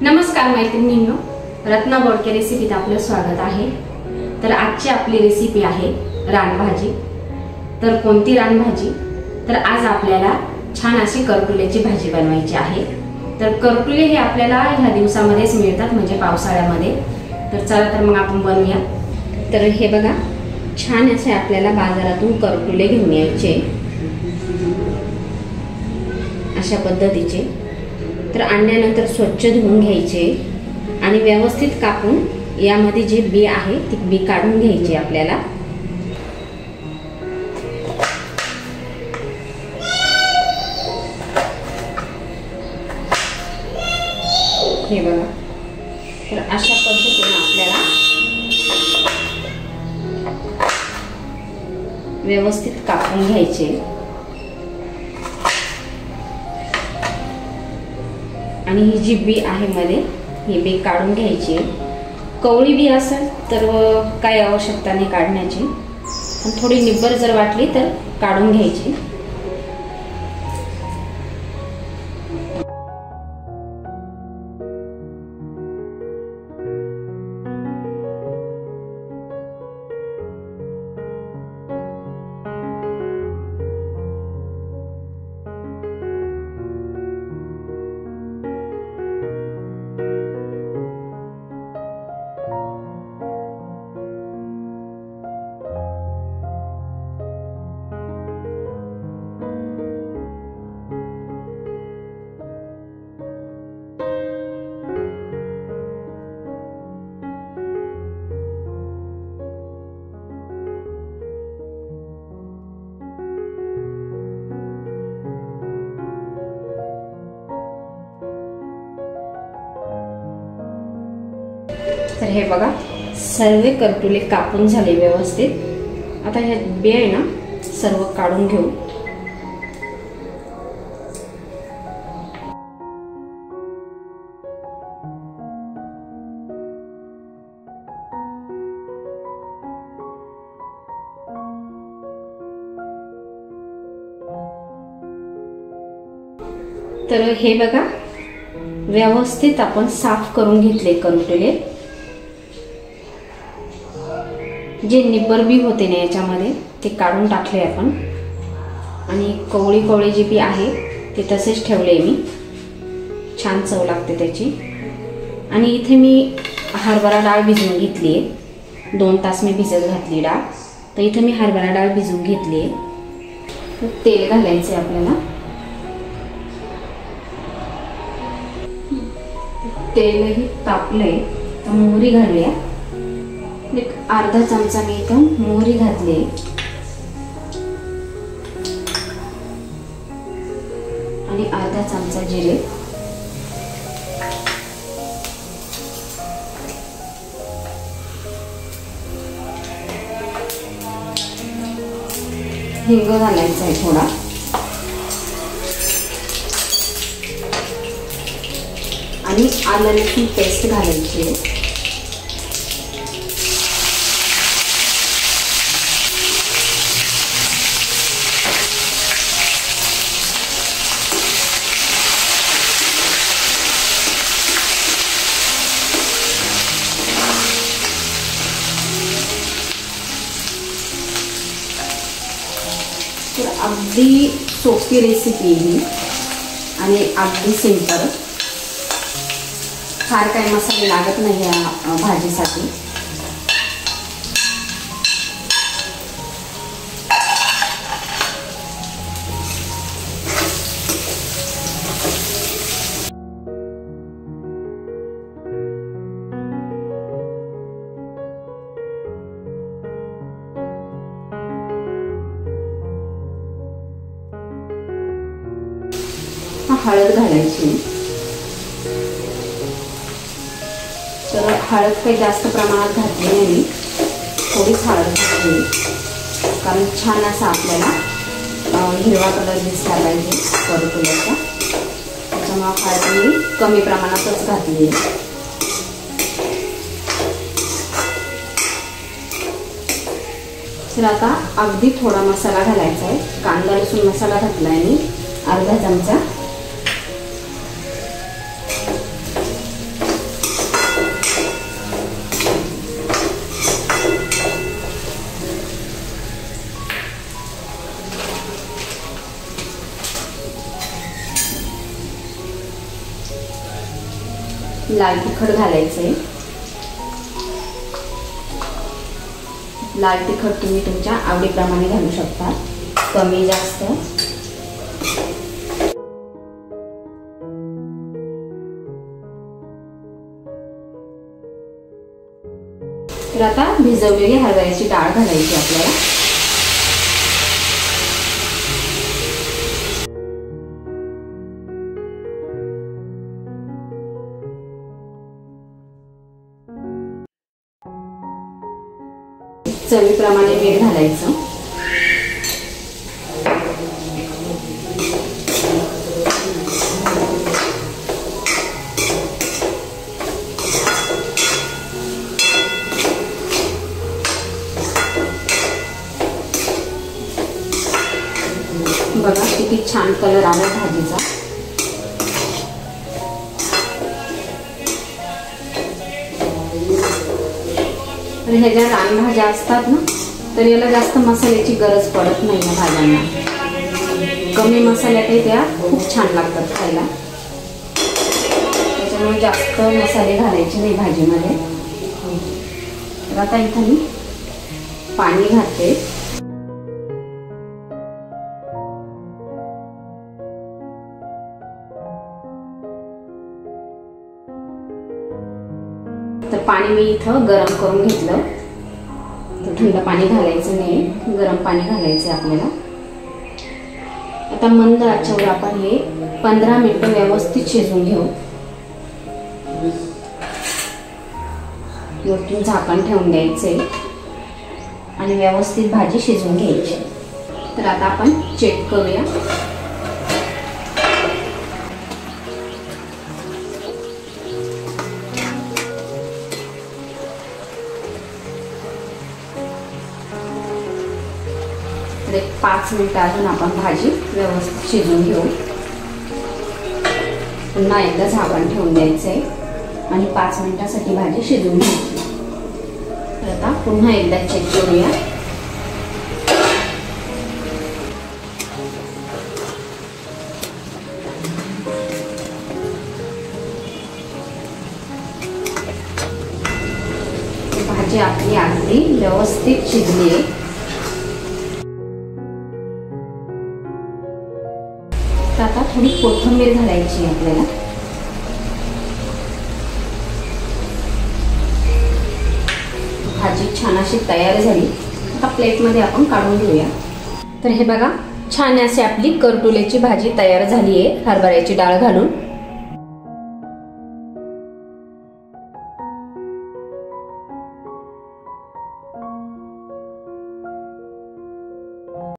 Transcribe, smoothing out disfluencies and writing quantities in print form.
नमस्कार मैत्रिणींनो, रत्ना बोडके रेसिपीत आपलं स्वागत आहे। तर आजची आपली रेसिपी आहे रानभाजी। तर कोणती रानभाजी? तर आज आपल्याला छान अशी करटुलेची भाजी बनवायची आहे। तर करटुले हे आपल्याला ह्या दिवसामध्येच मिळतात, म्हणजे पावसाळ्यामध्ये। तर चला तर मग आपण बनवूया। तर हे बघा, छान असे आपल्याला बाजारातून करटुले घेऊन यायचे अशा पद्धतीचे। तर आणल्यानंतर स्वच्छ धुवून घ्यायचे आणि व्यवस्थित कापून यामध्ये जे बी आहे ती बी काढून घ्यायची आपल्याला। हे बघा, तर अशा पद्धतीने आपल्याला व्यवस्थित कापून घ्यायचे आणि ही जी बी आहे मध्ये ही बी काढून घ्यायची। कवळी बी असेल तर काय आवश्यकता नाही काढण्याची, पण थोडी निब्बर जर वाटली तर काढून घ्यायची। तर हे बघा, सर्व करटुले कापून झाले व्यवस्थित। आता ह्या बी आहे ना सर्व काढून घेऊ। तर हे बघा, व्यवस्थित आपण साफ करून घेतले करटुले। जे निब्बर बी होते ना याच्यामध्ये ते काढून टाकले आपण, आणि कवळी जी बी आहे ते तसेच ठेवले मी। छान चव लागते त्याची। आणि इथे मी हरभरा डाळ भिजवून घेतली आहे, 2 तास मी भिजत घातली डाळ। तर इथे मी हरभरा डाळ भिजवून घेतली आहे। तेल घालायचे आपल्याला। तेलही तापले तर मोहरी घालूया। एक अर्धा चमचा मी इथं मोहरी घातली आणि अर्धा चमचा जिरे। हिंग घालायचा आहे थोडा, आणि आलं लसूण पेस्ट घालायची आहे। तर अगदी सोपी रेसिपी ही आणि अगदी सिंपल। फार काही मसाले लागत नाही या भाजीसाठी। हळद घालायची। तर हळद काही जास्त प्रमाणात घातली नाही, थोडीच हळद घातली, कारण छान असा आपल्याला हिरवा कलर दिसला पाहिजे करटुल्याचा। त्याच्यामुळे हळद मी कमी प्रमाणातच घातली आहे। तर आता अगदी थोडा मसाला घालायचा आहे। कांदा लसूण मसाला घातला आहे मी, अर्धा चमचा। लाल तिखट घालायचंय। लाल तिखट तुम्ही तुमच्या आवडीप्रमाणे घालू शकता, कमी जास्त। तर आता भिजवलेली हरभऱ्याची डाळ घालायची आपल्याला। चवीप्रमाणे मीठ घालायचं। बघा किती छान कलर आला भाजीचा। तर ह्या ज्या रानभाज्या असतात ना, तर याला जास्त मसाल्याची गरज पडत नाही या भाज्यांना। कमी मसाल्यातही त्या खूप छान लागतात खायला, त्याच्यामुळे जास्त मसाले घालायचे नाही भाजीमध्ये। तर आता इथं मी पाणी घालते। तर पाणी मी इथं गरम करून घेतलं। तर थंड पाणी घालायचं नाही, गरम पाणी घालायचं आपल्याला। आता मंद आचेवर आपण हे 15 मिनिटं व्यवस्थित शिजवून घेऊ। वरतून झाकण ठेवून द्यायचे आणि व्यवस्थित भाजी शिजवून घ्यायची। तर आता आपण चेक करूया। एक 5 मिनिटं अजून आपण भाजी व्यवस्थित शिजवून घेऊ। पुन्हा एकदा झाकण ठेवून द्यायचंय आणि 5 मिनिटासाठी भाजी शिजवून घ्यायची। तर आता पुन्हा एकदा चेक करूया। भाजी आपली अगदी व्यवस्थित शिजली आहे। आता थोडी कोथिंबीर घालायची आपल्याला। भाजी छान अशी तयार झाली। आता प्लेटमध्ये आपण काढून घेऊया। तर हे बघा, छान अशी आपली करटुलेची भाजी तयार झाली आहे हरभऱ्याची डाळ घालून।